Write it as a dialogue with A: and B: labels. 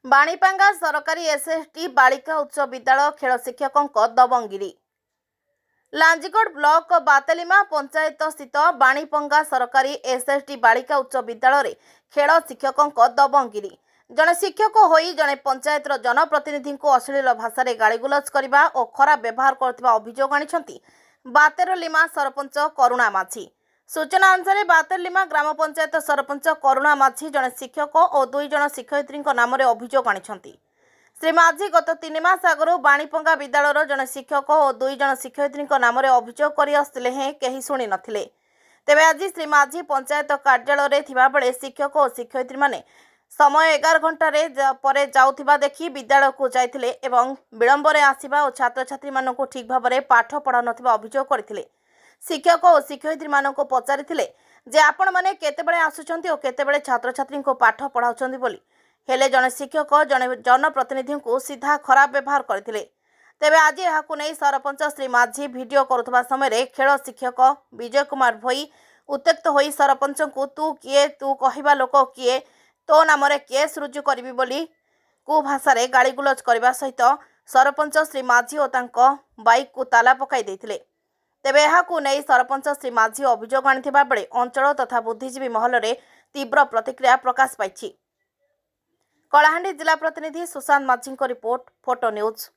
A: बाणीपांगा सरकारी एसएसटी बालिका उच्च विद्यालय खेल शिक्षकों दबंगिरी। लांजीगढ़ ब्लॉक बातलीमा पंचायत स्थित बाणीपंगा सरकारी एसएसटी बालिका उच्च विद्यालय खेल शिक्षकों दबंगिरी। जड़े शिक्षक होई जड़े पंचायत जनप्रतिनिधि को अश्लील भाषा गाड़ीगुलज करने और खराब व्यवहार करथिबा अभियोग आनिछंती बातेरलीमा सरपंच करुणा माझी। सूचना अनुसार बातेरलीमा ग्राम पंचायत सरपंच करुणा माझी जड़े शिक्षक और 2 जन शिक्षयित्री नाम अभियोग आनिछंती। श्री माझी गत 3 मास आगु बाणीपंगा विद्यालय जड़े शिक्षक और 2 जन शिक्षयित्री नाम अभियोग कर कहीं शुणी नथिले। तेबे आज श्री माझी पंचायत कार्यालय थिबा बेले शिक्षक और शिक्षयित्री माने समय 11 घंटे पर जाउथिबा देखि विद्यालय को जाइथिले एवं विलंबरे आसिबा और छात्र छात्री मानक ठीक भाव में पाठ पढ़ा नथिबा अभियोग करथिले। शिक्षक और शिक्षयित्री मानक पचारिथिले जे आपण माने केतेबेले आसुचंती और केतेबेले छात्र छात्री को पाठ पढ़ाउचंती बोली। हेले जने शिक्षक जने जनप्रतिनिधि को सीधा खराब व्यवहार करथिले। तेबे आज यहाकु नै सरपंच श्री माझी वीडियो करुवा समय खेल शिक्षक विजय कुमार भोई उत्त्यक्त होई सरपंच को तू किए तू कहवा लोक किए तो नाम केस रुजु करी बोली कुभाषा गाड़ीगुलज करने सहित सरपंच श्री माझी और तांको बाइक को ताला पकाई देथिले। तेबे यहाकु नै सरपंच श्री माझी अभियोग आनिथिबा बेले अंचल तथा बुद्धिजीवी महल में तीव्र प्रतिक्रिया प्रकाश पाइछि। कलाहांडी जिला प्रतिनिधि सुशांत माझी रिपोर्ट, फोटो न्यूज।